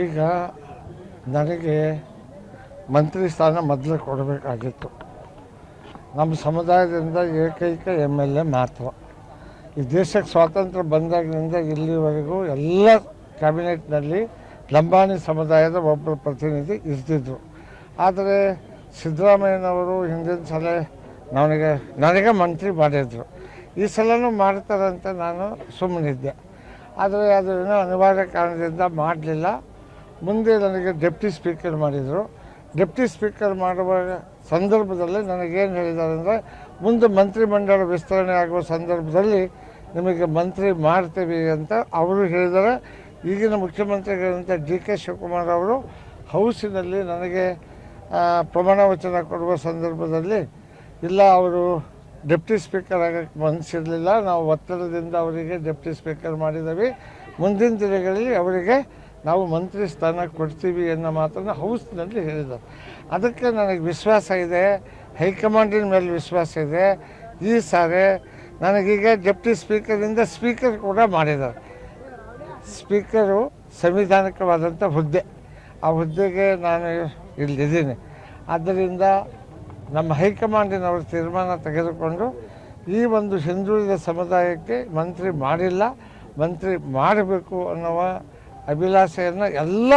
ಈಗ ನನಗೆ ಮಂತ್ರಿ ಸ್ಥಾನ ಮೊದಲು ಕೊಡಬೇಕಾಗಿತ್ತು. ನಮ್ಮ ಸಮುದಾಯದಿಂದ ಏಕೈಕ MLA ಮಾತ್ರ. ಈ ದೇಶಕ್ಕೆ ಸ್ವಾತಂತ್ರ್ಯ ಬಂದಾಗಿನಿಂದ ಇಲ್ಲಿವರೆಗೂ ಎಲ್ಲ ಕ್ಯಾಬಿನೆಟ್ನಲ್ಲಿ ಲಂಬಾಣಿ ಸಮುದಾಯದ ಒಬ್ಬರು ಪ್ರತಿನಿಧಿ ಇರ್ತಿದ್ರು. ಆದರೆ ಸಿದ್ದರಾಮಯ್ಯನವರು ಹಿಂದಿನ ಸಲ ನನಗೆ ಮಂತ್ರಿ ಮಾಡಿದರು. ಈ ಸಲನೂ ಮಾಡ್ತಾರಂತ ನಾನು ಸುಮ್ಮನಿದ್ದೆ. ಆದರೆ ಅದು ಏನೋ ಅನಿವಾರ್ಯ ಕಾರಣದಿಂದ ಮಾಡಲಿಲ್ಲ. ಮುಂದೆ ನನಗೆ ಡೆಪ್ಟಿ ಸ್ಪೀಕರ್ ಮಾಡಿದರು. ಡೆಪ್ಟಿ ಸ್ಪೀಕರ್ ಮಾಡುವ ಸಂದರ್ಭದಲ್ಲಿ ನನಗೇನು ಹೇಳಿದ್ದಾರೆ ಅಂದರೆ, ಮುಂದೆ ಮಂತ್ರಿಮಂಡಲ ವಿಸ್ತರಣೆ ಆಗುವ ಸಂದರ್ಭದಲ್ಲಿ ನಿಮಗೆ ಮಂತ್ರಿ ಮಾಡ್ತೀವಿ ಅಂತ ಅವರು ಹೇಳಿದ್ದಾರೆ. ಈಗಿನ ಮುಖ್ಯಮಂತ್ರಿಗಳಂತ DK ಶಿವಕುಮಾರ್ ಅವರು ಹೌಸಿನಲ್ಲಿ ನನಗೆ ಪ್ರಮಾಣ ವಚನ ಕೊಡುವ ಸಂದರ್ಭದಲ್ಲಿ ಇಲ್ಲ, ಅವರು ಡೆಪ್ಟಿ ಸ್ಪೀಕರ್ ಆಗೋಕ್ಕೆ ಮನಸ್ಸಿರಲಿಲ್ಲ, ನಾವು ಒತ್ತಡದಿಂದ ಅವರಿಗೆ ಡೆಪ್ಟಿ ಸ್ಪೀಕರ್ ಮಾಡಿದ್ದೀವಿ, ಮುಂದಿನ ದಿನಗಳಲ್ಲಿ ಅವರಿಗೆ ನಾವು ಮಂತ್ರಿ ಸ್ಥಾನ ಕೊಡ್ತೀವಿ ಅನ್ನೋ ಮಾತನ್ನು ಹೌಸ್ನಲ್ಲಿ ಹೇಳಿದ್ದಾರೆ. ಅದಕ್ಕೆ ನನಗೆ ವಿಶ್ವಾಸ ಇದೆ, ಹೈಕಮಾಂಡಿನ ಮೇಲೆ ವಿಶ್ವಾಸ ಇದೆ. ಈ ಸಾರಿ ನನಗೀಗ ಡೆಪ್ಟಿ ಸ್ಪೀಕರಿಂದ ಸ್ಪೀಕರ್ ಕೂಡ ಮಾಡಿದ್ದಾರೆ. ಸ್ಪೀಕರು ಸಂವಿಧಾನಿಕವಾದಂಥ ಹುದ್ದೆ, ಆ ಹುದ್ದೆಗೆ ನಾನು ಇಲ್ಲಿದ್ದೀನಿ. ಆದ್ದರಿಂದ ನಮ್ಮ ಹೈಕಮಾಂಡಿನವರು ತೀರ್ಮಾನ ತೆಗೆದುಕೊಂಡು ಈ ಒಂದು ಹಿಂದುಳಿದ ಸಮುದಾಯಕ್ಕೆ ಮಂತ್ರಿ ಮಾಡಿಲ್ಲ, ಮಂತ್ರಿ ಮಾಡಬೇಕು ಅನ್ನುವ ಅಭಿಲಾಷೆಯನ್ನು ಎಲ್ಲ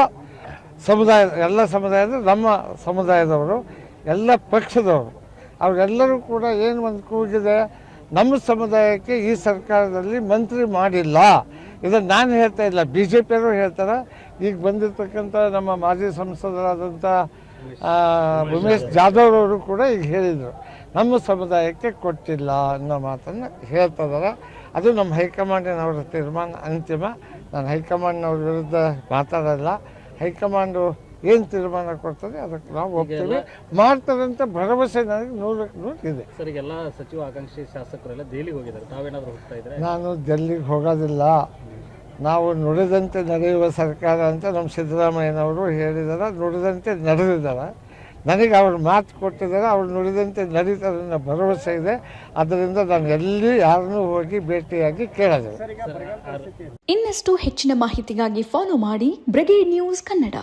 ಸಮುದಾಯದ ನಮ್ಮ ಸಮುದಾಯದವರು, ಎಲ್ಲ ಪಕ್ಷದವರು, ಅವರೆಲ್ಲರೂ ಕೂಡ ಏನು ಒಂದು ಕೂಗಿದೆ, ನಮ್ಮ ಸಮುದಾಯಕ್ಕೆ ಈ ಸರ್ಕಾರದಲ್ಲಿ ಮಂತ್ರಿ ಮಾಡಿಲ್ಲ. ಇದನ್ನು ನಾನು ಹೇಳ್ತಾ ಇಲ್ಲ, BJPಯವರು ಹೇಳ್ತಾರೆ. ಈಗ ಬಂದಿರತಕ್ಕಂಥ ನಮ್ಮ ಮಾಜಿ ಸಂಸದರಾದಂಥ ಉಮೇಶ್ ಜಾಧವ್ ಅವರು ಕೂಡ ಈಗ ಹೇಳಿದರು, ನಮ್ಮ ಸಮುದಾಯಕ್ಕೆ ಕೊಟ್ಟಿಲ್ಲ ಅನ್ನೋ ಮಾತನ್ನು ಹೇಳ್ತಿದ್ದಾರೆ. ಅದು ನಮ್ಮ ಹೈಕಮಾಂಡಿನವರ ತೀರ್ಮಾನ ಅಂತಿಮ. ನಾನು ಹೈಕಮಾಂಡ್ನವ್ರ ವಿರುದ್ಧ ಮಾತಾಡಲ್ಲ. ಹೈಕಮಾಂಡು ಏನು ತೀರ್ಮಾನ ಕೊಡ್ತದೆ ಅದಕ್ಕೆ ನಾವು ಒಪ್ತೀವಿ, ಮಾಡ್ತಾರಂತ ಭರವಸೆ ನನಗೆ 100% ಇದೆ. ಸರ್, ಈಗೆಲ್ಲ ಸಚಿವ ಆಕಾಂಕ್ಷಿ ಶಾಸಕರೆಲ್ಲ ದೆಹಲಿಗೆ ಹೋಗಿದ್ದಾರೆ, ತಾವೇನಾದರೂ ಹೋಗ್ತಾ ಇದ್ರೆ? ನಾನು ಡೆಲ್ಲಿಗೆ ಹೋಗೋದಿಲ್ಲ. ನಾವು ನುಡಿದಂತೆ ನಡೆಯುವ ಸರ್ಕಾರ ಅಂತ ನಮ್ಮ ಸಿದ್ದರಾಮಯ್ಯನವರು ಹೇಳಿದ್ದಾರೆ, ನುಡಿದಂತೆ ನಡೆದಿದ್ದಾರೆ. ನನಗೆ ಅವ್ರು ಮಾತು ಕೊಟ್ಟಿದ್ದಾರೆ, ಅವ್ರು ನುಡಿದಂತೆ ನಡೀತಾರೆ ಅನ್ನೋ ಭರವಸೆ ಇದೆ. ಅದರಿಂದ ನಾನು ಎಲ್ಲಿ ಯಾರನ್ನೂ ಹೋಗಿ ಭೇಟಿಯಾಗಿ ಕೇಳೋದಿಲ್ಲ. ಇನ್ನಷ್ಟು ಹೆಚ್ಚಿನ ಮಾಹಿತಿಗಾಗಿ ಫಾಲೋ ಮಾಡಿ ಬ್ರಿಗೇಡ್ ನ್ಯೂಸ್ ಕನ್ನಡ.